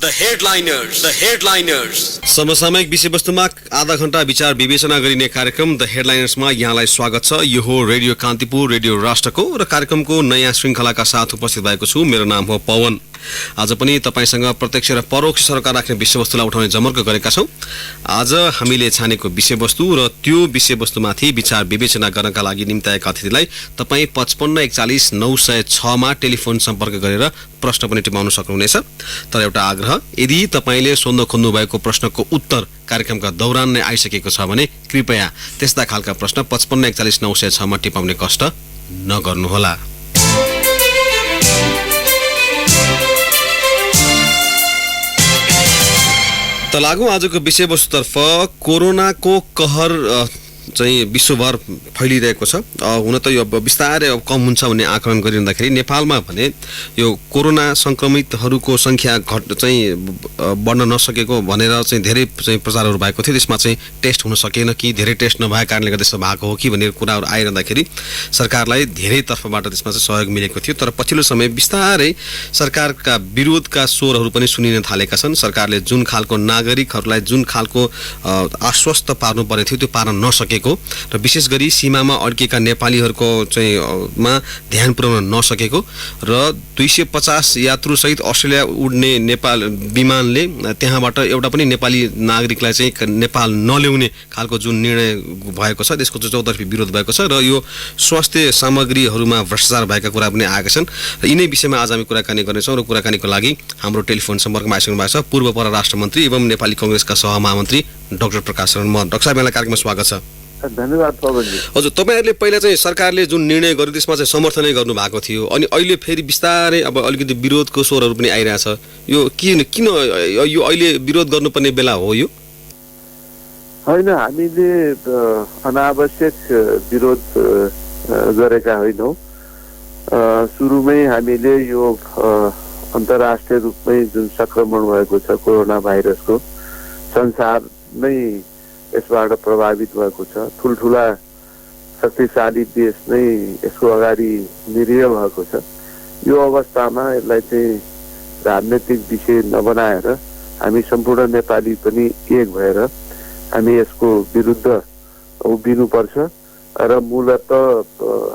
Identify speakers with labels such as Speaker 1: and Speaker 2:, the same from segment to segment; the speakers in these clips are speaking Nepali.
Speaker 1: The headliners.
Speaker 2: समसामयिक विषयवस्तुमा आधा घण्टा विचार विवेचना गरिने कार्यक्रम द हेडलाइनर्समा यहाँलाई स्वागत छ। यो हो रेडियो कान्तिपुर, रेडियो राष्ट्रको र कार्यक्रमको नयाँ श्रृङ्खलाका साथ उपस्थित भएको छु। मेरो नाम हो पवन। आज पनि तपाईसँग प्रत्यक्ष र परोक्ष सरकार राख्ने विषयवस्तुलाई उठाउने जमर्को गरेका छौँ। आज हामीले छानेको विषयवस्तु र त्यो विषयवस्तुमाथि विचार विवेचना गर्नका लागि निम्ताएका अतिथिलाई तपाईँ 55 41 906 मा टेलिफोन सम्पर्क गरेर प्रश्न पनि टिपाउन सक्नुहुनेछ। तर एउटा आग्रह, यदि तपाईले सोध्न खोज्नु भएको प्रश्नको उत्तर कार्यक्रमका दौरान नै आइसकेको छ भने कृपया त्यस्ता खालका प्रश्न 55 41 906 मा टिपाउने कष्ट नगर्नुहोला। त लागौँ आजको विषयवस्तुतर्फ। कोरोनाको कहर चाहिँ विश्वभर फैलिरहेको छ। हुन त यो बिस्तारै कम हुन्छ भन्ने आकलन गरिँदाखेरि नेपालमा भने यो कोरोना संक्रमितहरूको संख्या बढ्न नसकेको भनेर चाहिँ धेरै चाहिँ प्रचारहरू भएको थियो। त्यसमा चाहिँ टेस्ट हुन सकेन कि धेरै टेस्ट नभएको कारणले गर्दा यस्तो भएको हो कि भन्ने कुराहरू आइरहँदाखेरि सरकारलाई धेरै तर्फबाट त्यसमा चाहिँ सहयोग मिलेको थियो। तर पछिल्लो समय बिस्तारै सरकारका विरोधका स्वरहरू पनि सुनिन थालेका छन्। सरकारले जुन खालको नागरिकहरूलाई जुन खालको आश्वस्त पार्नु पर्ने थियो त्यो पार्न नसकेको र विशेष गरी सीमामा अड्केका नेपालीहरूको चाहिँ मा ध्यान पुर्याउन नसकेको र 250 यात्रुसहित अस्ट्रेलिया उड्ने नेपाल विमानले त्यहाँबाट एउटा पनि नेपाली नागरिकलाई चाहिँ नेपाल नल्याउने खालको जुन निर्णय भएको छ त्यसको चाहिँ चौतर्फी विरोध भएको छ र यो स्वास्थ्य सामग्रीहरूमा भ्रष्टाचार भएका कुरा पनि आएका छन्। र यिनै विषयमा आज हामी कुराकानी गर्नेछौँ र कुराकानीको लागि हाम्रो टेलिफोन सम्पर्कमा आइसक्नु भएको छ पूर्व परराष्ट्र मन्त्री एवं नेपाली कांग्रेसका सहमहामन्त्री डाक्टर प्रकाश शरण महत। डाक्टर साहब, यहाँलाई कार्यक्रममा स्वागत छ।
Speaker 3: धन्यवाद पवनजी।
Speaker 2: हजुर, तपाईँहरूले पहिला चाहिँ सरकारले जुन निर्णय गर्यो त्यसमा चाहिँ समर्थनै गर्नुभएको थियो, अनि अहिले फेरि बिस्तारै अब अलिकति विरोधको स्वरहरू पनि आइरहेछ। यो किन यो अहिले विरोध गर्नुपर्ने बेला हो? यो
Speaker 3: होइन, हामीले अनावश्यक विरोध गरेका होइनौँ। सुरुमै हामीले यो अन्तर्राष्ट्रिय रूपमै जुन संक्रमण भएको छ कोरोना भाइरसको, संसार नै यसबाट प्रभावित भएको छ। ठुल्ठुला शक्तिशाली देश नै यसको अगाडि निरीह भएको छ। यो अवस्थामा यसलाई चाहिँ राजनैतिक विषय नबनाएर हामी सम्पूर्ण नेपाली पनि एक भएर हामी यसको विरुद्ध उभिनुपर्छ र मूलत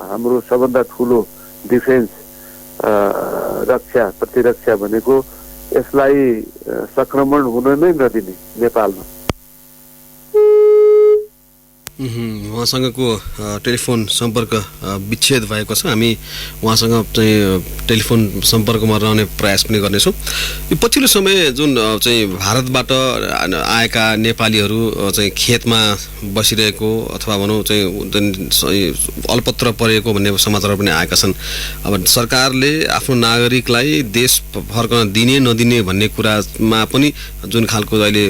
Speaker 3: हाम्रो सबभन्दा ठुलो डिफेन्स रक्षा प्रतिरक्षा भनेको यसलाई संक्रमण हुन नै नदिने नेपालमा।
Speaker 2: उहाँसँगको टेलिफोन सम्पर्क विच्छेद भएको छ। हामी उहाँसँग चाहिँ टेलिफोन सम्पर्कमा रहने प्रयास पनि गर्नेछौँ। यो पछिल्लो समय जुन चाहिँ भारतबाट आएका नेपालीहरू चाहिँ खेतमा बसिरहेको अथवा भनौँ चाहिँ अल्पत्र परेको भन्ने समाचारहरू पनि आएका छन्। अब सरकारले आफ्नो नागरिकलाई देश फर्कन दिने नदिने भन्ने कुरामा पनि जुन खालको अहिले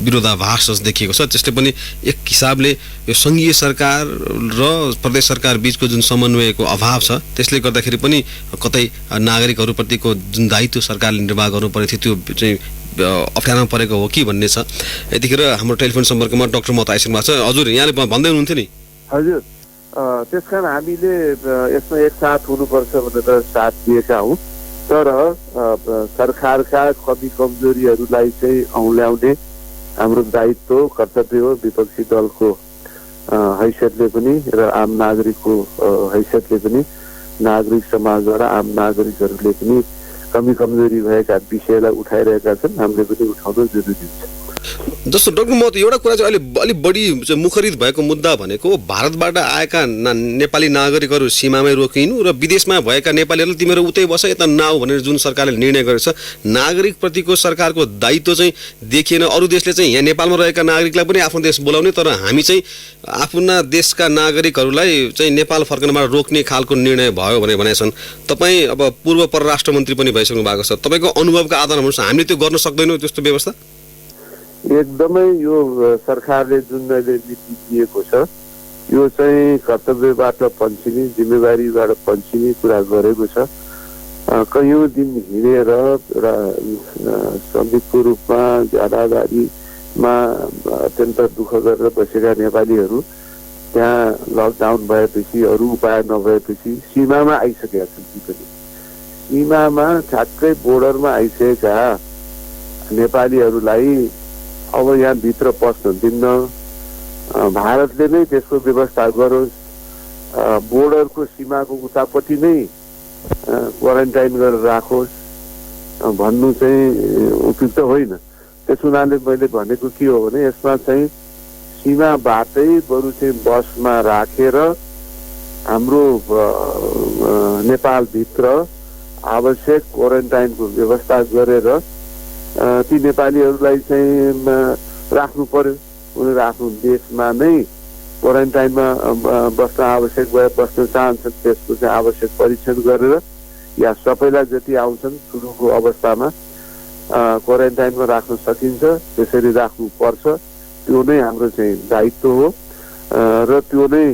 Speaker 2: विरोधाभास देखिएको छ, त्यसले पनि एक हिसाबले यो संघीय सरकार र प्रदेश सरकार बीचको जुन समन्वयको अभाव छ त्यसले गर्दाखेरि पनि कतै नागरिकहरूप्रतिको जुन दायित्व सरकारले निर्वाह गर्नुपर्ने थियो त्यो चाहिँ अप्ठ्यारोमा परेको हो कि भन्ने छ। यतिखेर हाम्रो टेलिफोन सम्पर्कमा डाक्टर महत आइसक्नु भएको छ। हजुर, यहाँले भन्दै हुनुहुन्थ्यो नि?
Speaker 3: हजुर, त्यसकारण हामीले यसमा एकसाथ हुनुपर्छ भनेर साथ दिएका हौँ। तर सरकारका कमी कमजोरीहरूलाई चाहिँ औँल्याउने हाम्रो दायित्व कर्तव्य हो। विपक्षी दलको हैसियतले पनि र आम नागरिकको हैसियतले पनि नागरिक समाजबाट आम नागरिकहरूले पनि कमी कमजोरी भएका विषयलाई उठाइरहेका छन्। हामीले पनि उठाउनु जरुरी हुन्छ।
Speaker 2: जस्तो डाक्टर महत, एउटा कुरा चाहिँ अलिक बढी मुखरित भएको मुद्दा भनेको भारतबाट आएका नेपाली नागरिकहरू सीमामै रोकिनु र विदेशमा भएका नेपालीहरू तिमीहरू उतै बस यता नआऊ भनेर जुन सरकारले निर्णय गरेको छ। नागरिकप्रतिको सरकारको दायित्व चाहिँ देखिएन। अरू देशले चाहिँ यहाँ नेपालमा रहेका नागरिकलाई पनि आफ्नो देश बोलाउने, तर हामी चाहिँ आफ्ना देशका नागरिकहरूलाई चाहिँ नेपाल फर्कनबाट रोक्ने खालको निर्णय भयो भनेर भनेका छन्। तपाईँ अब पूर्व परराष्ट्र मन्त्री पनि भइसक्नु भएको छ। तपाईँको अनुभवका आधारमा भन्नुहोस्, हामीले त्यो गर्न सक्दैनौँ त्यस्तो व्यवस्था?
Speaker 3: एकदमै यो सरकारले जुन अहिले नीति दिएको छ यो चाहिँ कर्तव्यबाट पन्छिने, जिम्मेवारीबाट पन्छिने कुरा गरेको छ। कयौँ दिन हिँडेर एउटा श्रमिकको रूपमा ज्यादागारीमा अत्यन्त दुःख गरेर बसेका नेपालीहरू त्यहाँ लकडाउन भएपछि अरू उपाय नभएपछि सीमामा आइसकेका छन्। ती पनि सीमामा ठ्याक्कै बोर्डरमा आइसकेका नेपालीहरूलाई अब यहाँ भित्र पस्न दिन्न, भारतले नै त्यसको व्यवस्था गरोस्, बोर्डरको सीमाको उतापट्टि नै क्वारेन्टाइन गरेर राखोस् भन्नु चाहिँ उपयुक्त होइन। त्यस हुनाले मैले भनेको के हो भने यसमा चाहिँ सीमाबाटै बरु चाहिँ बसमा राखेर हाम्रो नेपालभित्र आवश्यक क्वारेन्टाइनको व्यवस्था गरेर ती नेपालीहरूलाई चाहिँ राख्नु पर्यो। उनीहरू आफ्नो देशमा नै क्वारेन्टाइनमा बस्न आवश्यक भए बस्न चाहन्छन्, त्यसको चाहिँ आवश्यक परीक्षण गरेर या सबैलाई जति आउँछन् सुरुको अवस्थामा क्वारेन्टाइनमा राख्न सकिन्छ, त्यसरी राख्नुपर्छ। त्यो नै हाम्रो चाहिँ दायित्व हो र त्यो नै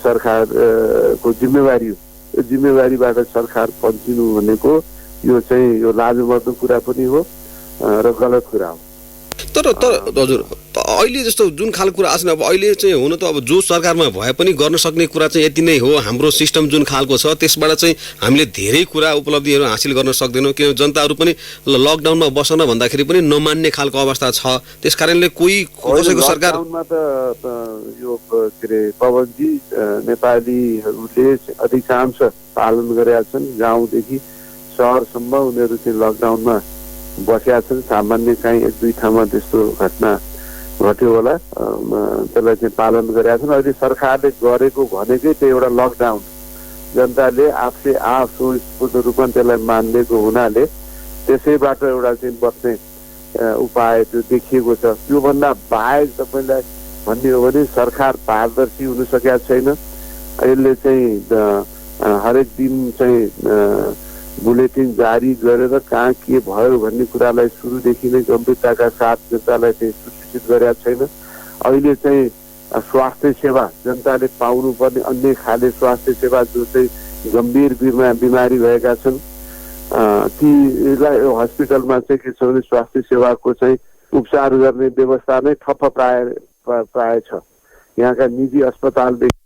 Speaker 3: सरकारको जिम्मेवारी हो। यो जिम्मेवारीबाट सरकार पन्चिनु भनेको यो चाहिँ यो लाजमर्दो कुरा पनि हो र गलत कुरा हो।
Speaker 2: तर हजुर अहिले जस्तो जुन खालको कुरा आछन्, अब अहिले चाहिँ हुन त अब जो सरकारमा भए पनि गर्न सक्ने कुरा चाहिँ यति नै हो। हाम्रो सिस्टम जुन खालको छ त्यसबाट चाहिँ हामीले धेरै कुरा उपलब्धिहरू हासिल गर्न सक्दैनौँ, किनभने जनताहरू पनि लकडाउनमा बस्न भन्दाखेरि पनि नमान्ने खालको अवस्था छ। त्यस कारणले कोही कसैको सरकारमा
Speaker 3: त यो के अरे पवनजी नेपालीहरूले अधिकांश पालन गरेका छन्। गाउँदेखि सहरसम्म उनीहरू चाहिँ लकडाउनमा बसेका छन्। सामान्य चाहिँ एक दुई ठाउँमा त्यस्तो घटना घट्यो होला, त्यसलाई चाहिँ पालन गरेका छन्। अहिले सरकारले गरेको भनेकै त्यो एउटा लकडाउन, जनताले आफूले स्वस्फूर्त रूपमा त्यसलाई मानिदिएको हुनाले त्यसैबाट एउटा चाहिँ बस्ने उपाय त्यो देखिएको छ। त्योभन्दा बाहेक तपाईँलाई भन्ने हो भने सरकार पारदर्शी हुन सकेका छैन। यसले चाहिँ हरेक दिन चाहिँ बुलेटिन जारी गरेर कहाँ के भयो भन्ने कुरालाई सुरुदेखि नै गम्भीरताका साथ जनतालाई चाहिँ सूचित गरेका छैन। अहिले चाहिँ स्वास्थ्य सेवा जनताले पाउनुपर्ने अन्य खाले स्वास्थ्य सेवा जो चाहिँ गम्भीर बिमारी भएका छन् तीलाई हस्पिटलमा चाहिँ के छ भने स्वास्थ्य सेवाको चाहिँ उपचार गर्ने व्यवस्था नै ठप्प प्राय छ। यहाँका निजी अस्पतालदेखि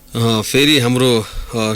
Speaker 2: फेरि हाम्रो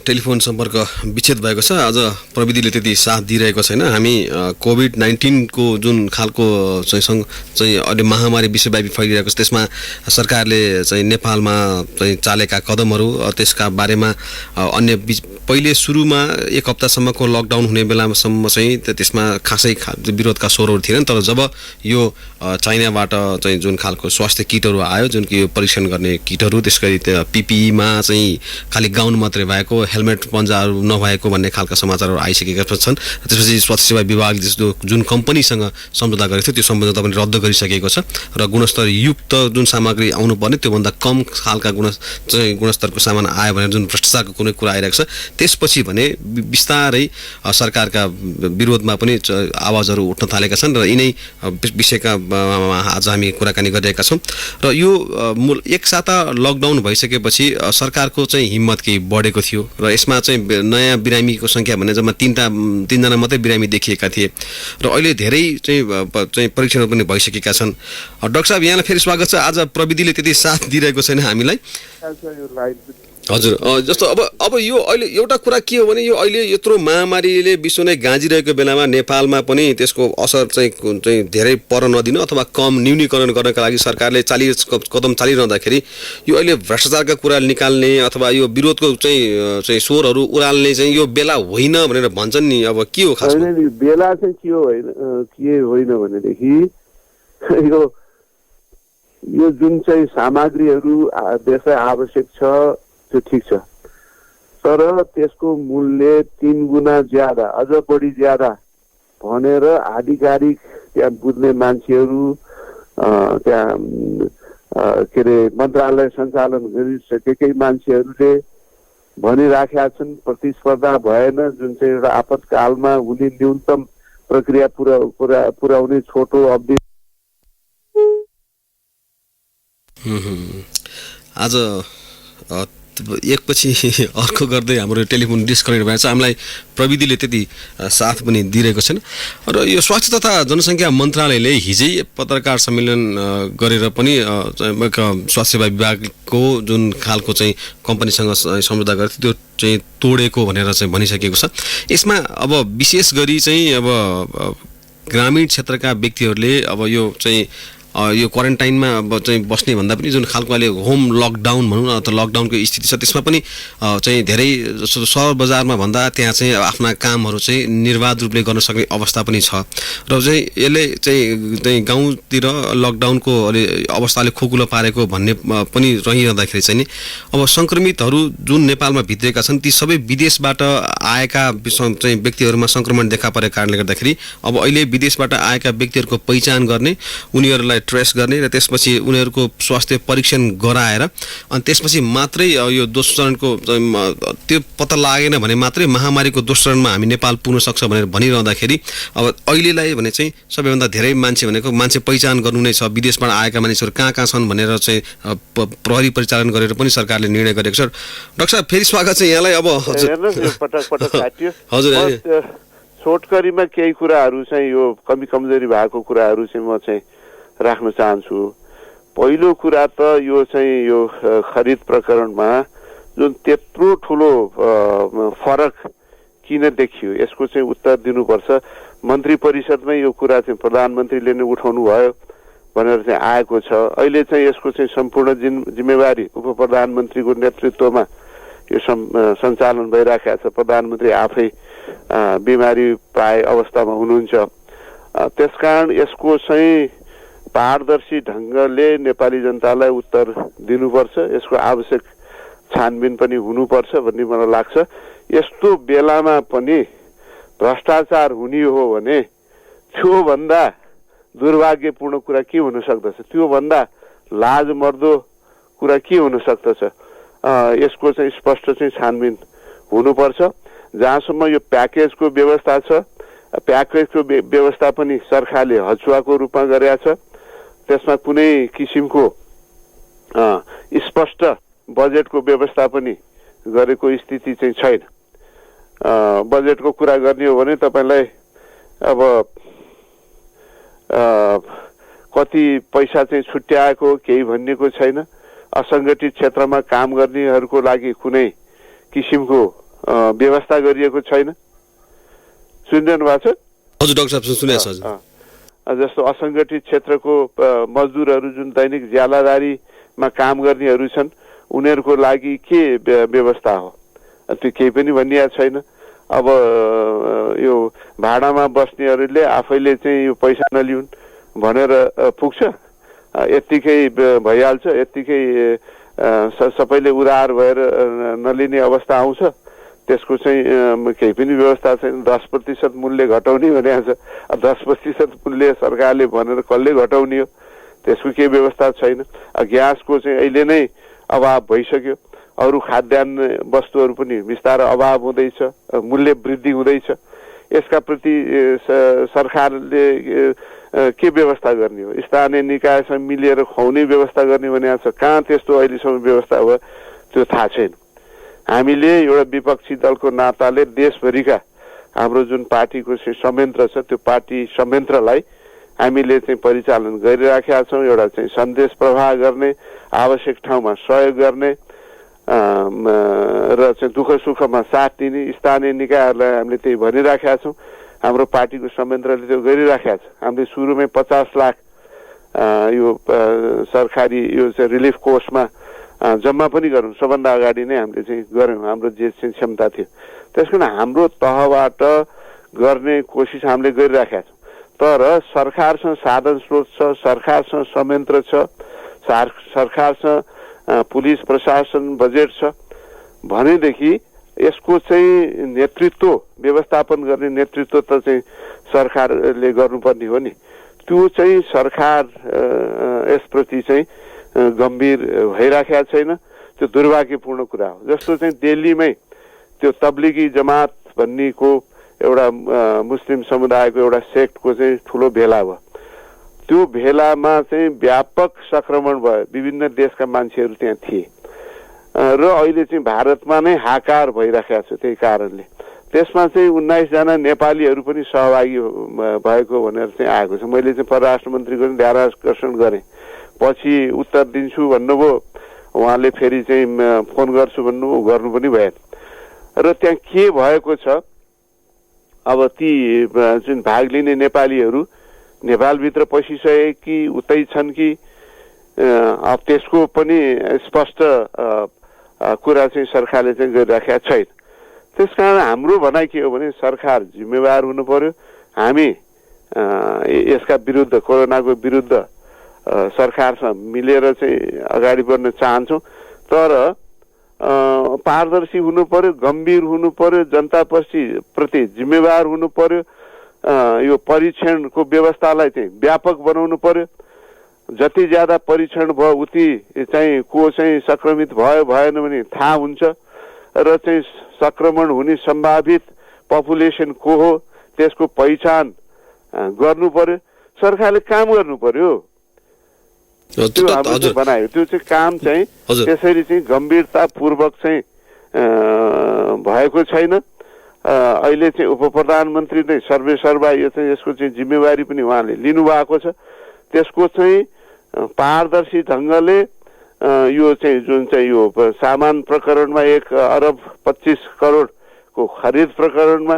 Speaker 2: टेलिफोन सम्पर्क विच्छेद भएको छ। आज प्रविधिले त्यति साथ दिइरहेको छैन। हामी कोभिड-19 को जुन खालको चाहिँ अहिले महामारी विश्वव्यापी फैलिरहेको छ त्यसमा सरकारले चाहिँ नेपालमा चाहिँ चालेका कदमहरू त्यसका बारेमा अन्य पहिले सुरुमा एक हप्तासम्मको लकडाउन हुने बेलासम्म चाहिँ त्यसमा खासै विरोधका स्वरहरू थिएनन्। तर जब यो चाइनाबाट चाहिँ जुन खालको स्वास्थ्य किटहरू आयो, जुन कि यो परीक्षण गर्ने किटहरू, त्यसै गरी पिपिईमा चाहिँ खालि गाउन मात्रै भएको, हेलमेट पन्जाहरू नभएको भन्ने खालका समाचारहरू आइसकेका छन्। त्यसपछि स्वास्थ्य सेवा विभागले जस्तो जुन कम्पनीसँग सम्झौता गरेको थियो त्यो सम्झौता पनि रद्द गरिसकेको छ र गुणस्तर युक्त जुन सामग्री आउनुपर्ने त्योभन्दा कम खालका गुणस्तरको सामान आयो भने जुन भ्रष्टाचारको कुनै कुरा आइरहेको छ त्यसपछि भने बिस्तारै सरकारका विरोधमा पनि आवाजहरू उठ्न थालेका छन् र यिनै विषयका आज हामी कुराकानी गरिरहेका छौँ। र यो एक साता लकडाउन भइसकेपछि सरकारको चाहिँ हिम्मत केही बढेको थियो र यसमा चाहिँ नयाँ बिरामीको सङ्ख्या भने जम्मा तीनजना मात्रै बिरामी देखिएका थिए र अहिले धेरै चाहिँ परीक्षणहरू पनि भइसकेका छन्। डाक्टर साहब यहाँलाई फेरि स्वागत छ। आज प्रविधिले त्यति साथ दिइरहेको छैन हामीलाई। हजुर जस्तो अब यो अहिले एउटा कुरा के हो भने यो अहिले यत्रो महामारीले विश्व नै गाँजिरहेको बेलामा नेपालमा पनि त्यसको असर चाहिँ धेरै पर नदिनु अथवा कम न्यूनीकरण गर्नका लागि सरकारले कदम चालिरहँदाखेरि यो अहिले भ्रष्टाचारका कुरा निकाल्ने अथवा यो विरोधको चाहिँ स्वरहरू उराल्ने चाहिँ यो बेला होइन भनेर भन्छन् नि। अब के हो खास
Speaker 3: बेला चाहिँ के होइन भनेदेखि यो जुन चाहिँ सामग्रीहरू देशलाई आवश्यक छ त्यो ठिक छ, तर त्यसको मूल्य 3 गुणा ज्यादा अझ बढी ज्यादा भनेर आधिकारिक त्यहाँ बुझ्ने मान्छेहरू त्यहाँ के अरे मन्त्रालय सञ्चालन गरिसकेकै मान्छेहरूले भनिराखेका छन्। प्रतिस्पर्धा भएन, जुन चाहिँ एउटा आपतकालमा हुने न्यूनतम प्रक्रिया पुर्याउने छोटो अवधि।
Speaker 2: आज एकपछि अर्को गर्दै हाम्रो टेलिफोन डिस्कनेक्ट भएको छ। हामीलाई प्रविधिले त्यति साथ पनि दिइरहेको छैन। र यो स्वास्थ्य तथा जनसङ्ख्या मन्त्रालयले हिजै पत्रकार सम्मेलन गरेर पनि स्वास्थ्य सेवा विभागको जुन खालको चाहिँ कम्पनीसँग सम्झौता गरेको थियो त्यो चाहिँ तोडेको भनेर चाहिँ भनिसकेको छ। यसमा अब विशेष गरी चाहिँ अब ग्रामीण क्षेत्रका व्यक्तिहरूले अब यो चाहिँ यो क्वारेन्टाइनमा अब चाहिँ बस्ने भन्दा पनि जुन खालको अहिले होम लकडाउन भनौँ न अथवा लकडाउनको स्थिति छ त्यसमा पनि चाहिँ धेरै जस्तो सहर बजारमा भन्दा त्यहाँ चाहिँ आफ्ना कामहरू चाहिँ निर्वाध रूपले गर्न सक्ने अवस्था पनि छ। र चाहिँ यसले चाहिँ गाउँतिर लकडाउनको अलि अवस्थाले खोकुलो पारेको भन्ने पनि रहिरहँदाखेरि चाहिँ नि अब सङ्क्रमितहरू जुन नेपालमा भित्रिएका छन् ती सबै विदेशबाट आएका चाहिँ व्यक्तिहरूमा सङ्क्रमण देखा परेको कारणले गर्दाखेरि अब अहिले विदेशबाट आएका व्यक्तिहरूको पहिचान गर्ने, उनीहरूलाई ट्रेस गर्ने र त्यसपछि उनीहरूको स्वास्थ्य परीक्षण गराएर अनि त्यसपछि मात्रै यो दोस्रो चरणको त्यो पत्ता लागेन भने मात्रै महामारीको दोस्रो चरणमा हामी नेपाल पुग्न सक्छ भनेर भनिरहँदाखेरि अब अहिलेलाई भने चाहिँ सबैभन्दा धेरै मान्छे भनेको मान्छे पहिचान गर्नु नै छ। विदेशबाट आएका मानिसहरू कहाँ कहाँ छन् भनेर चाहिँ प्रहरी परिचालन गरेर पनि सरकारले निर्णय गरेको छ। डाक्टर साहब फेरि स्वागत छ यहाँलाई। अब हजुर
Speaker 3: छोटकरीमा केही कुराहरू चाहिँ यो कमजोरी भएको कुराहरू चाहिँ म चाहिँ राख्न चाहन्छु। पहिलो कुरा त यो चाहिँ यो खरिद प्रकरणमा जुन त्यत्रो ठुलो फरक किन देखियो यसको चाहिँ उत्तर दिनुपर्छ। मन्त्री परिषदमै यो कुरा चाहिँ प्रधानमन्त्रीले नै उठाउनु भयो भनेर चाहिँ आएको छ। अहिले चाहिँ यसको चाहिँ सम्पूर्ण जिम्मेवारी उप प्रधानमन्त्रीको नेतृत्वमा यो सञ्चालन भइरहेको छ। प्रधानमन्त्री आफै बिमारी पाए अवस्थामा हुनुहुन्छ। त्यसकारण यसको चाहिँ पारदर्शी ढङ्गले नेपाली जनतालाई उत्तर दिनुपर्छ। यसको आवश्यक छानबिन पनि हुनुपर्छ भन्ने मलाई लाग्छ। यस्तो बेलामा पनि भ्रष्टाचार हुने हो भने त्योभन्दा दुर्भाग्यपूर्ण कुरा के हुन सक्दछ, त्योभन्दा लाजमर्दो कुरा के हुन सक्दछ। यसको चाहिँ स्पष्ट चाहिँ छानबिन हुनुपर्छ। जहाँसम्म यो प्याकेजको व्यवस्था छ, प्याकेजको व्यवस्था पनि सरकारले हचुवाको रूपमा गरेका छ। त्यसमा कुनै किसिमको स्पष्ट बजेटको व्यवस्था पनि गरेको स्थिति चाहिँ छैन। बजेटको कुरा गर्ने हो भने तपाईँलाई अब कति पैसा चाहिँ छुट्याएको केही भनिएको छैन। असङ्गठित क्षेत्रमा काम गर्नेहरूको लागि कुनै किसिमको व्यवस्था गरिएको छैन। सुनिरहनु भएको छ?
Speaker 2: हजुर डाक्टर साहब सुनेको छ।
Speaker 3: जस्तो असङ्गठित क्षेत्रको मजदुरहरू जुन दैनिक ज्यालादारीमा काम गर्नेहरू छन् उनीहरूको लागि के व्यवस्था हो त्यो केही पनि भनिएको छैन। अब यो भाडामा बस्नेहरूले आफैले चाहिँ यो पैसा नलिउन् भनेर पुग्छ, यत्तिकै भइहाल्छ, यत्तिकै सबैले उधार भएर नलिने अवस्था आउँछ। त्यसको चाहिँ केही पनि व्यवस्था छैन। 10% मूल्य घटाउने भनेको छ। 10% मूल्य सरकारले भनेर कसले घटाउने हो? त्यसको केही व्यवस्था छैन। ग्यासको चाहिँ अहिले नै अभाव भइसक्यो। अरू खाद्यान्न वस्तुहरू पनि बिस्तारै अभाव हुँदैछ, मूल्य वृद्धि हुँदैछ। यसका प्रति सरकारले के व्यवस्था गर्ने हो? स्थानीय निकायसँग मिलेर खुवाउने व्यवस्था गर्ने भनेको छ। कहाँ त्यस्तो अहिलेसम्म व्यवस्था भयो त्यो थाहा छैन। हामीले एउटा विपक्षी दलको नाताले देशभरिका हाम्रो जुन पार्टीको चाहिँ संयन्त्र छ त्यो पार्टी संयन्त्रलाई हामीले चाहिँ परिचालन गरिराखेका छौँ। एउटा चाहिँ सन्देश प्रवाह गर्ने, आवश्यक ठाउँमा सहयोग गर्ने र चाहिँ दुःख सुखमा साथ दिने स्थानीय निकायहरूलाई हामीले त्यही भनिराखेका छौँ। हाम्रो पार्टीको संयन्त्रले त्यो गरिराखेका छ। हामीले सुरुमै 50 लाख यो सरकारी यो चाहिँ रिलिफ कोषमा जम्मा पनि गरौँ। सबभन्दा अगाडि नै हामीले चाहिँ गऱ्यौँ हाम्रो जे चाहिँ क्षमता थियो। त्यस कारण हाम्रो तहबाट गर्ने कोसिस हामीले गरिराखेका छौँ। तर सरकारसँग साधन स्रोत छ, सरकारसँग संयन्त्र छ, सरकारसँग पुलिस प्रशासन बजेट छ भनेदेखि यसको चाहिँ नेतृत्व व्यवस्थापन गर्ने नेतृत्व त चाहिँ सरकारले गर्नुपर्ने हो नि। त्यो चाहिँ सरकार यसप्रति चाहिँ गम्भीर भइराखेका छैन। त्यो दुर्भाग्यपूर्ण कुरा हो। जस्तो चाहिँ दिल्लीमै त्यो तब्लिगी जमात भन्नेको एउटा मुस्लिम समुदायको एउटा सेक्टको चाहिँ ठुलो भेला भयो। त्यो भेलामा चाहिँ व्यापक संक्रमण भयो। विभिन्न देशका मान्छेहरू त्यहाँ थिए। र अहिले चाहिँ भारतमा नै हाकार भइराखेको छ। त्यही कारणले त्यसमा चाहिँ 19 जना नेपालीहरू पनि सहभागी भएको भनेर चाहिँ आएको छ। मैले चाहिँ परराष्ट्र मन्त्रीको पनि ध्यान आकर्षण गरेँ, पछि उत्तर दिन्छु भन्नुभयो, उहाँले फेरि चाहिँ फोन गर्छु भन्नुभयो, गर्नु पनि भएन। र त्यहाँ के भएको छ, अब ती जुन भाग लिने नेपालीहरू नेपालभित्र पसिसके कि उतै छन् कि अब त्यसको पनि स्पष्ट कुरा चाहिँ सरकारले चाहिँ गरिराखेका छैन। त्यसकारण हाम्रो भनाइ के हो भने सरकार जिम्मेवार हुनु पर्यो। हामी यसका विरुद्ध, कोरोनाको विरुद्ध सरकारसँग मिलेर चाहिँ अगाडि बढ्न चाहन्छौँ, तर पारदर्शी हुनु पर्यो, गम्भीर हुनु पर्यो, जनता प्रति जिम्मेवार हुनु पर्यो। यो परीक्षणको व्यवस्थालाई चाहिँ व्यापक बनाउनु पर्यो। जति ज्यादा परीक्षण भयो उति चाहिँ को चाहिँ संक्रमित भयो भएन भने थाहा हुन्छ, र चाहिँ संक्रमण हुने सम्भावित पपुलेसन को हो त्यसको पहिचान गर्नु पर्यो। सरकारले काम गर्नु पर्यो। त्यो हामीले बनायो, त्यो चाहिँ काम चाहिँ त्यसरी चाहिँ गम्भीरतापूर्वक चाहिँ भएको छैन। अहिले चाहिँ उप प्रधानमन्त्री नै सर्वेसर्वा यो चाहिँ यसको चाहिँ जिम्मेवारी पनि उहाँले लिनुभएको छ। त्यसको चाहिँ पारदर्शी ढङ्गले यो चाहिँ जुन चाहिँ यो सामान प्रकरणमा 1 अरब 25 करोडको खरिद प्रकरणमा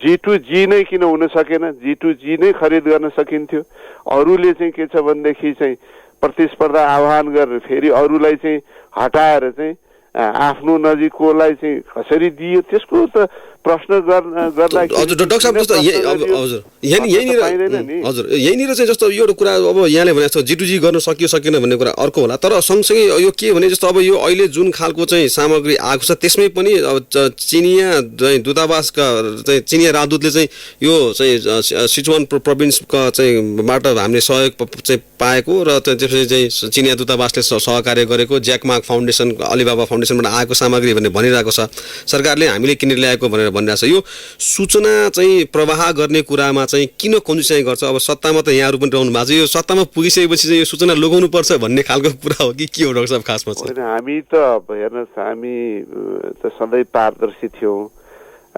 Speaker 3: G2G नै किन हुन सकेन? G2G नै खरिद गर्न सकिन्थ्यो। अरूले चाहिँ के छ भनेदेखि चाहिँ प्रतिस्पर्धा आह्वान गरेर फेरि अरूलाई चाहिँ हटाएर चाहिँ आफ्नो नजिककोलाई चाहिँ कसरी दियो, त्यसको त प्रश्न गर्दा
Speaker 2: हजुर डाक्टर साहब जस्तो हजुर यहीँनिर चाहिँ जस्तो एउटा कुरा अब यहाँले भने जस्तो G2G गर्न सकियो सकेन भन्ने कुरा अर्को होला, तर सँगसँगै यो के भने जस्तो अब यो अहिले जुन खालको चाहिँ सामग्री आएको छ त्यसमै पनि अब चिनिया दूतावासका चाहिँ चिनिया राजदूतले चाहिँ यो चाहिँ सिचुवान प्रोभिन्सका चाहिँ बाट हामीले सहयोग चाहिँ पाएको र त्यसपछि चाहिँ चिनिया दूतावासले सहकार्य गरेको ज्याकमा फाउन्डेसन, अलिबाबा फाउन्डेसनबाट आएको सामग्री भन्ने भनिरहेको छ। सरकारले हामीले किनेर ल्याएको भनेर भनिरहेको छ। यो सूचना चाहिँ प्रवाह गर्ने कुरामा चाहिँ किन कन्जुसाइ गर्छ? अब सत्तामा त यहाँहरू पनि रहनु भएको छ, यो सत्तामा पुगिसकेपछि चाहिँ यो सूचना लगाउनु पर्छ भन्ने खालको कुरा हो कि के हो डाक्टर साहब खासमा चाहिँ?
Speaker 3: हामी त हेर्नुहोस्, हामी त सधैँ पारदर्शी थियौँ,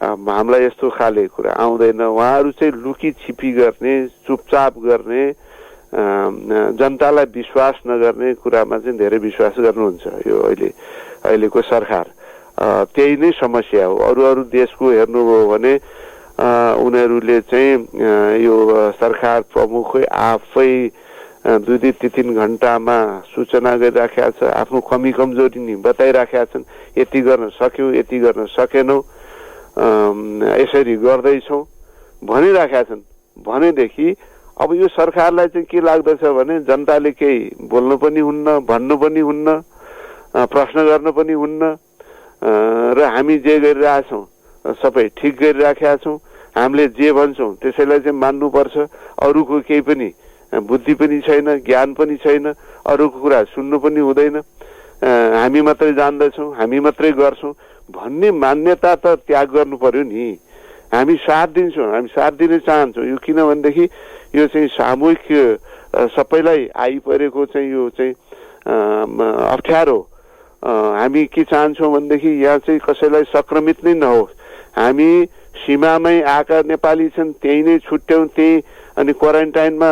Speaker 3: हामीलाई यस्तो खाले कुरा आउँदैन। उहाँहरू चाहिँ लुकी छिपी गर्ने, चुपचाप गर्ने, जनतालाई विश्वास नगर्ने कुरामा चाहिँ धेरै विश्वास गर्नुहुन्छ यो अहिलेको सरकार। त्यही नै समस्या हो। अरू देशको हेर्नुभयो भने उनीहरूले चाहिँ यो सरकार प्रमुखै आफै 2-3 घण्टामा सूचना गरिराखेका छ, आफ्नो कमी कमजोरी नि बताइराखेका छन्। यति गर्न सक्यौँ, यति गर्न सकेनौँ, यसरी गर्दैछौँ भनिराखेका छन् भनेदेखि अब यो सरकारलाई चाहिँ के लाग्दछ भने जनताले केही बोल्नु पनि हुन्न, भन्नु पनि हुन्न, प्रश्न गर्न पनि हुन्न, र हामी जे गरिरहेछौँ सबै ठिक गरिराखेका छौँ, हामीले जे भन्छौँ त्यसैलाई चाहिँ मान्नुपर्छ, अरूको केही पनि बुद्धि पनि छैन, ज्ञान पनि छैन, अरूको कुरा सुन्नु पनि हुँदैन, हामी मात्रै जान्दछौँ, हामी मात्रै गर्छौँ भन्ने मान्यता त त्याग गर्नु पर्यो नि। हामी साथ दिन्छौँ, हामी साथ दिन चाहन्छौँ। यो किनभनेदेखि यो चाहिँ सामूहिक सबैलाई आइपरेको चाहिँ यो चाहिँ अप्ठ्यारो, हामी के चाहन्छौँ भनेदेखि यहाँ चाहिँ कसैलाई संक्रमित नै नहोस्। हामी सीमामै आएका नेपाली छन् त्यही नै छुट्याउँ, त्यही अनि क्वारेन्टाइनमा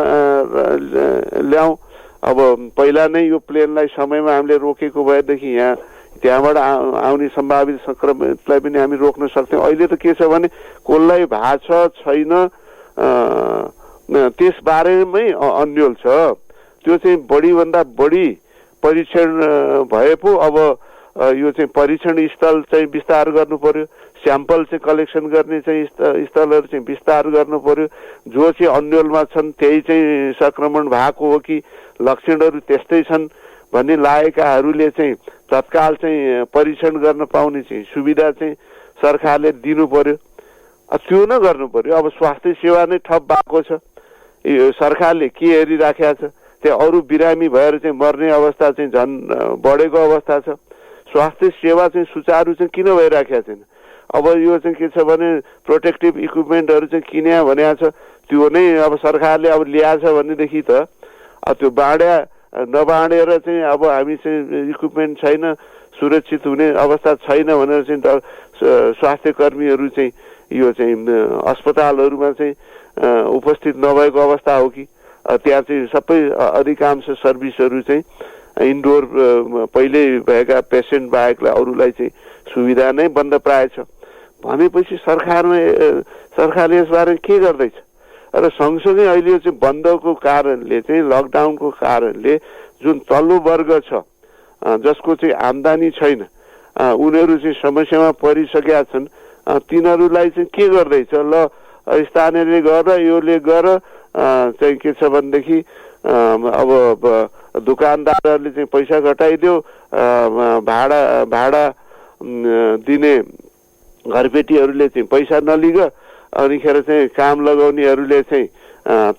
Speaker 3: ल्याउँ। अब पहिला नै यो प्लेनलाई समयमा हामीले रोकेको भएदेखि यहाँ त्यहाँबाट आउने सम्भावित संक्रमितलाई पनि हामी रोक्न सक्थ्यौँ। अहिले त के छ भने कसलाई भएको छ छैन त्यसबारेमै अन्यल छ। त्यो चाहिँ बढीभन्दा बढी परीक्षण भए पो अब यो चाहिँ परीक्षण स्थल चाहिँ विस्तार गर्नु पर्यो, स्याम्पल चाहिँ कलेक्सन गर्ने चाहिँ स्थलहरू चाहिँ विस्तार गर्नु पर्यो। जो चाहिँ अन्यलमा छन् त्यही चाहिँ संक्रमण भएको हो कि लक्षणहरू त्यस्तै छन् भन्ने लागेकाहरूले चाहिँ तत्काल चाहिँ परीक्षण गर्न पाउने चाहिँ सुविधा चाहिँ सरकारले दिनु पर्यो। त्यो न गर्नु पर्यो। अब स्वास्थ्य सेवा नै ठप भएको छ, यो सरकारले के हेरिराखेको छ? त्यहाँ अरू बिरामी भएर चाहिँ मर्ने अवस्था चाहिँ झन् बढेको अवस्था छ। स्वास्थ्य सेवा चाहिँ सुचारू चाहिँ किन भइराखेको छैन? अब यो चाहिँ के छ भने प्रोटेक्टिभ इक्विपमेन्टहरू चाहिँ किन्या भनेको छ, त्यो नै अब सरकारले अब ल्याएछ भनेदेखि त त्यो नबाँडेर चाहिँ अब हामी चाहिँ इक्विपमेन्ट छैन, सुरक्षित हुने अवस्था छैन भनेर चाहिँ स्वास्थ्य कर्मीहरू चाहिँ यो चाहिँ अस्पतालहरूमा चाहिँ उपस्थित नभएको अवस्था हो कि त्यहाँ चाहिँ सबै अधिकांश सर्भिसहरू चाहिँ इन्डोर पहिल्यै भएका पेसेन्ट बाहेकलाई अरूलाई चाहिँ सुविधा नै बन्द प्राय छ भनेपछि सरकारले यसबारे के गर्दैछ र सँगसँगै अहिले चाहिँ बन्दको कारणले चाहिँ लकडाउनको कारणले जुन तल्लो वर्ग छ जसको चाहिँ आम्दानी छैन उनीहरू चाहिँ समस्यामा परिसकेका छन् तिनीहरूलाई चाहिँ के गर्दैछ ल स्थानीयले गर योले गर चाहिँ के छ भनेदेखि अब दुकानदारहरूले चाहिँ पैसा घटाइदियो भाडा दिने घरबेटीहरूले चाहिँ पैसा नलिग अनिखेर चाहिँ काम लगाउनेहरूले चाहिँ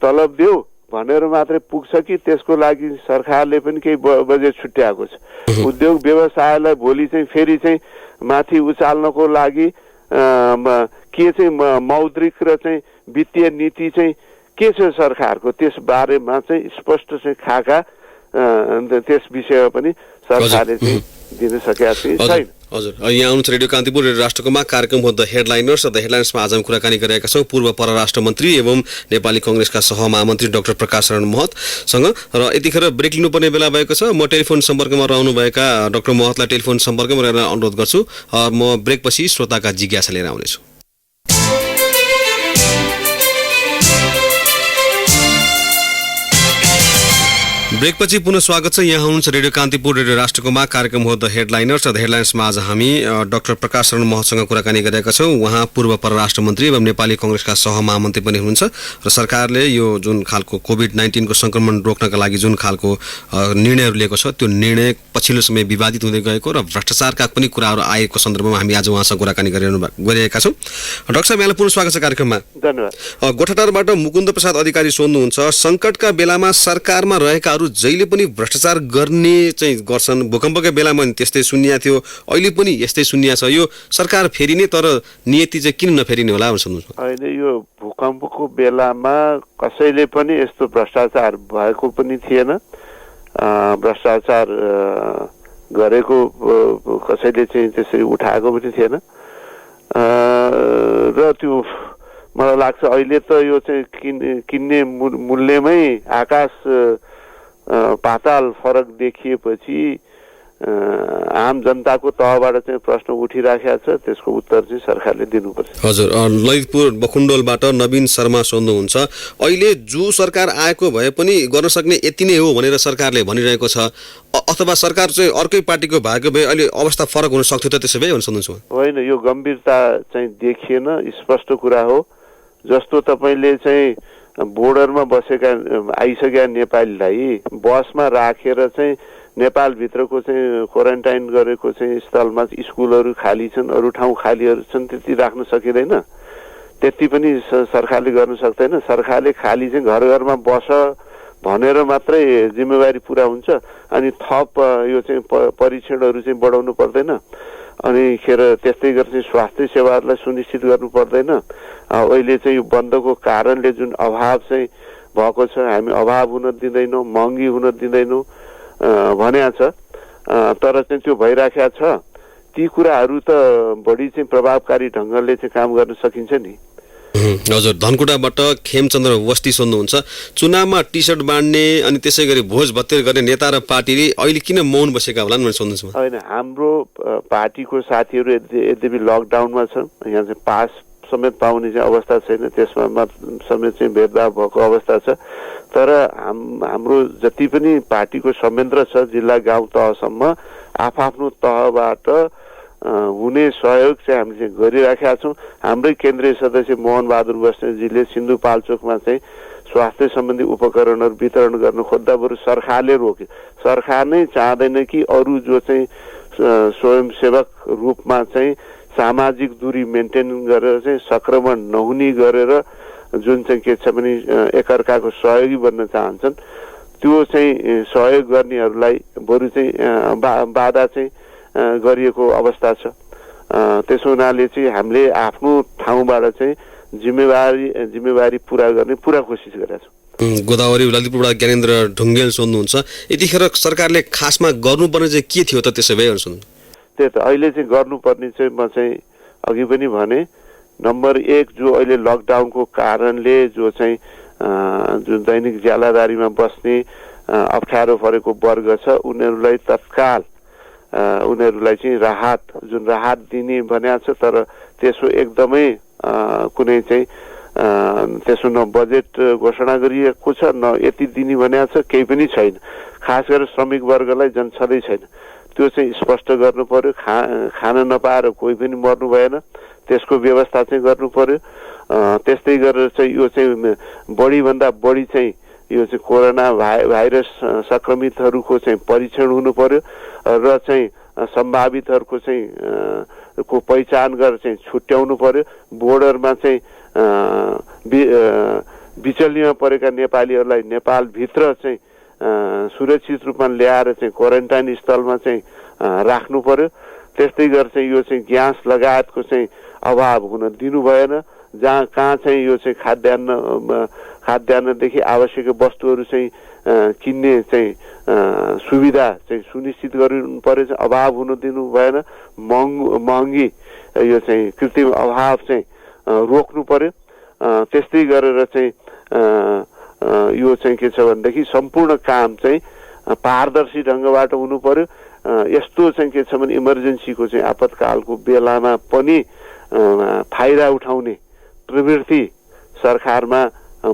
Speaker 3: तलब देऊ भनेर मात्रै पुग्छ कि त्यसको लागि सरकारले पनि केही बजेट छुट्याएको छ उद्योग व्यवसायलाई भोलि चाहिँ फेरि चाहिँ माथि उचाल्नको लागि के चाहिँ मौद्रिक र चाहिँ वित्तीय नीति चाहिँ के छ सरकारको त्यस बारेमा चाहिँ स्पष्ट चाहिँ खाका त्यस विषयमा पनि सरकारले चाहिँ दिन सकेका छैन।
Speaker 2: हजुर यहाँ आउनुहुन्छ रेडियो कान्तिपुर रेडियो राष्ट्रकोमा कार्यक्रम हो द हेडलाइनर्स। द हेडलाइनर्समा आज हामी कुराकानी गरिरहेका छौँ पूर्व परराष्ट्र मन्त्री एवं नेपाली कङ्ग्रेसका सहमहामन्त्री डाक्टर प्रकाश शरण महतसँग र यतिखेर ब्रेक लिनुपर्ने बेला भएको छ। म टेलिफोन सम्पर्कमा रहनुभएका डाक्टर महतलाई टेलिफोन सम्पर्कमा रहेर अनुरोध गर्छु। म ब्रेकपछि श्रोताका जिज्ञासा लिएर आउनेछु। ब्रेकपछि पुनः स्वागत छ। यहाँ हुनुहुन्छ रेडियो कान्तिपुर रेडियो राष्ट्रकोमा कार्यक्रम हो द हेडलाइनर्स। द हेडलाइन्समा आज हामी डाक्टर प्रकाश शरण महतसँग कुराकानी गरिरहेका छौँ। उहाँ पूर्व परराष्ट्र मन्त्री एवं नेपाली कङ्ग्रेसका सहमहामन्त्री पनि हुनुहुन्छ र सरकारले यो जुन खालको कोभिड-19 को संक्रमण रोक्नका लागि जुन खालको निर्णयहरू लिएको छ त्यो निर्णय पछिल्लो समय विवादित हुँदै गएको र भ्रष्टाचारका पनि कुराहरू आएको सन्दर्भमा हामी आज उहाँसँग कुराकानी गरिरहेका छौँ। डाक्टर साहब, यहाँलाई पुनः स्वागत छ कार्यक्रममा।
Speaker 3: धन्यवाद।
Speaker 2: गोठाटारबाट मुकुन्द प्रसाद अधिकारी सोध्नुहुन्छ, सङ्कटका बेलामा सरकारमा रहेका जहिले पनि भ्रष्टाचार गर्ने चाहिँ गर्छन्। भूकम्पका बेलामा त्यस्तै सुनिया थियो, अहिले पनि यस्तै सुनिया छ। यो सरकार फेरिने तर नियति चाहिँ किन नफेरिने होला भनेर सोध्नुहुन्छ।
Speaker 3: अहिले यो भूकम्पको बेलामा कसैले पनि यस्तो भ्रष्टाचार भएको पनि थिएन, भ्रष्टाचार गरेको कसैले चाहिँ त्यसरी उठाएको पनि थिएन र त्यो मलाई लाग्छ अहिले त यो चाहिँ किन्ने मूल्यमै आकाश पाताल फरक देखिएपछि आम जनताको तहबाट चाहिँ प्रश्न उठिराखेको छ, त्यसको उत्तर चाहिँ सरकारले दिनुपर्छ।
Speaker 2: हजुर, ललितपुर बखुण्डोलबाट नवीन शर्मा सोध्नुहुन्छ, अहिले जो सरकार आएको भए पनि गर्न सक्ने यति नै हो भनेर सरकारले भनिरहेको छ, अथवा सरकार चाहिँ अर्कै पार्टीको भएको भए अहिले अवस्था फरक हुन सक्थ्यो त त्यसो भए भनेर सोध्नुहुन्छ।
Speaker 3: होइन, यो गम्भीरता चाहिँ देखिएन, स्पष्ट कुरा हो। जस्तो तपाईँले चाहिँ बोर्डरमा बसेका आइसकेका नेपालीलाई बसमा राखेर चाहिँ नेपालभित्रको चाहिँ क्वारेन्टाइन गरेको चाहिँ स्थलमा स्कुलहरू खाली छन्, अरू ठाउँ खालीहरू छन्, त्यति राख्न सकिँदैन। त्यति पनि सरकारले गर्न सक्दैन। सरकारले खाली चाहिँ घर घरमा बस भनेर मात्रै जिम्मेवारी पुरा हुन्छ अनि थप यो चाहिँ परीक्षणहरू चाहिँ बढाउनु पर्दैन अनि खेर त्यस्तै गरेर चाहिँ स्वास्थ्य सेवाहरूलाई सुनिश्चित गर्नु पर्दैन। अहिले चाहिँ यो बन्दको कारणले जुन अभाव चाहिँ भएको छ, हामी अभाव हुन दिँदैनौँ, महँगी हुन दिँदैनौँ भनेको छ, तर चाहिँ त्यो भइराखेको छ। ती कुराहरू त बढी चाहिँ प्रभावकारी ढङ्गले चाहिँ काम गर्न सकिन्छ नि।
Speaker 2: हजुर, धनकुटाबाट खेमचन्द्र वस्ती सोध्नुहुन्छ, चुनावमा टी सर्ट बाँड्ने अनि त्यसै गरी भोज भत्तेर गर्ने नेता र पार्टीले अहिले किन मौन बसेका होला भनेर सोध्नुहुन्छ।
Speaker 3: होइन, हाम्रो पार्टीको साथीहरू यद्यपि लकडाउनमा छन्, यहाँ चाहिँ पास समेत पाउने चाहिँ अवस्था छैन, त्यसमा समेत चाहिँ भेदभाव भएको अवस्था छ। तर हाम्रो जति पनि पार्टीको संयन्त्र छ जिल्ला गाउँ तहसम्म आफ्नो तहबाट हुने सहयोग चाहिँ हामीले चाहिँ गरिराखेका छौँ। हाम्रै केन्द्रीय सदस्य मोहन बहादुर बस्नेतजीले सिन्धुपाल्चोकमा चाहिँ स्वास्थ्य सम्बन्धी उपकरणहरू वितरण गर्न खोज्दा बरु सरकारले रोक्यो। सरकार नै चाहँदैन कि अरू जो चाहिँ स्वयंसेवक रूपमा चाहिँ सामाजिक दूरी मेन्टेन गरेर चाहिँ संक्रमण नहुने गरेर जुन चाहिँ के छ भने एकअर्काको सहयोगी बन्न चाहन्छन्, त्यो चाहिँ सहयोग गर्नेहरूलाई बरु चाहिँ बाधा चाहिँ गरिएको अवस्था छ। त्यसो हुनाले चाहिँ हामीले आफ्नो ठाउँबाट चाहिँ जिम्मेवारी पुरा गर्ने पुरा कोसिस गरेका छौँ।
Speaker 2: गोदावरी ललितपुरबाट ज्ञानेन्द्र ढुङ्गेल सोध्नुहुन्छ, यतिखेर सरकारले खासमा गर्नुपर्ने चाहिँ के थियो त त्यसो भए सोध्नु।
Speaker 3: त्यही त अहिले चाहिँ गर्नुपर्ने चाहिँ म चाहिँ अघि पनि भने नम्बर 1 जो अहिले लकडाउनको कारणले जो चाहिँ जुन दैनिक ज्यालादारीमा बस्ने अप्ठ्यारो परेको वर्ग छ उनीहरूलाई तत्काल उनीहरूलाई चाहिँ राहत दिने भनेको छ। तर त्यसो एकदमै कुनै चाहिँ त्यसो न बजेट घोषणा गरिएको छ न यति दिने भनेको छ, केही पनि छैन। खास गरेर श्रमिक वर्गलाई झन् छँदै छैन। त्यो चाहिँ स्पष्ट गर्नु पर्यो। खान नपाएर कोही पनि मर्नु भएन, त्यसको व्यवस्था चाहिँ गर्नु पर्यो। त्यस्तै गरेर चाहिँ यो चाहिँ बढीभन्दा बढी चाहिँ यो चाहिँ कोरोना भाइरस संक्रमितहरूको चाहिँ परीक्षण हुनु पर्यो र चाहिँ सम्भावितहरूको चाहिँ को पहिचान गरेर चाहिँ छुट्याउनु पर्यो। बोर्डरमा चाहिँ बिचल्लीमा परेका नेपालीहरूलाई नेपालभित्र चाहिँ सुरक्षित रूपमा ल्याएर चाहिँ क्वारेन्टाइन स्थलमा चाहिँ राख्नु पर्यो। त्यस्तै गरेर चाहिँ यो चाहिँ ग्यास लगायतको चाहिँ अभाव हुन दिनु भएन। कहाँ चाहिँ यो चाहिँ खाद्यान्नदेखि आवश्यक वस्तुहरू चाहिँ किन्ने चाहिँ सुविधा चाहिँ सुनिश्चित गर्नु पर्यो। अभाव हुन दिनु भएन। महँगी यो चाहिँ कृत्रिम अभाव चाहिँ रोक्नु पर्यो। त्यस्तै गरेर चाहिँ यो चाहिँ के छ भनेदेखि सम्पूर्ण काम चाहिँ पारदर्शी ढङ्गबाट हुनु पर्यो। यस्तो चाहिँ के छ भने इमर्जेन्सीको चाहिँ आपतकालको बेलामा पनि फाइदा उठाउने प्रवृत्ति सरकारमा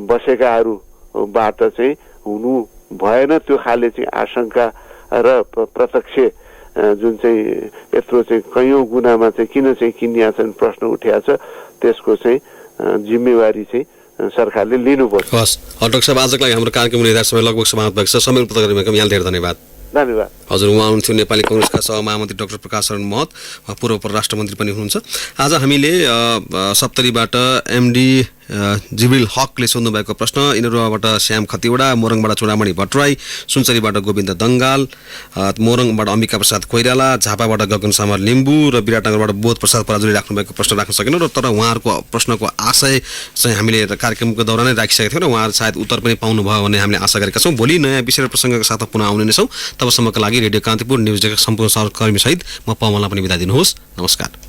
Speaker 3: बसेकाहरूबाट चाहिँ हुनु भएन। त्यो खाले चाहिँ आशंका र प्रत्यक्ष जुन चाहिँ यत्रो चाहिँ कैयौँ गुणामा चाहिँ किन चाहिँ किनिया छन् प्रश्न उठिया छ, त्यसको चाहिँ जिम्मेवारी चाहिँ सरकारले लिनुपर्छ।
Speaker 2: हस् डाक्टर साहब, आजको लागि हाम्रो कार्यक्रम निर्धारित समय लगभग समाप्त भएको छ। समय उपलब्ध गरेको यहाँ धेरै धन्यवाद।
Speaker 3: धन्यवाद।
Speaker 2: हजुर, उहाँ हुनुहुन्थ्यो नेपाली कांग्रेसका सहमहामन्त्री डाक्टर प्रकाश शरण महत, पूर्व परराष्ट्र मन्त्री पनि हुनुहुन्छ। आज हामीले सप्तरीबाट एमडी जिब्रिल हकले सोध्नु भएको प्रश्न, इनरुवाबाट श्याम खतिवडा, मोरङबाट चुडामणि भट्टराई, सुनसरीबाट गोविन्द दङ्गाल, मोरङबाट अम्बिका प्रसाद कोइराला, झापाबाट गगन समर लिम्बू र विराटनगरबाट बोध प्रसाद पराजुली राख्नु भएको प्रश्न राख्न सकेनौँ। र तर उहाँहरूको प्रश्नको आशय चाहिँ हामीले कार्यक्रमको दौरानै राखिसकेका थियौँ र उहाँहरू सायद उत्तर पनि पाउनुभयो भन्ने हामीले आशा गरेका छौँ। भोलि नयाँ विषय र प्रसङ्गका साथ पुनः आउने नै छौँ। तबसम्मका लागि रेडियो कान्तिपुर न्युज डेस्क सम्पूर्ण सहकर्मी सहित म पवनलाई पनि बिदा दिनुहोस्। नमस्कार।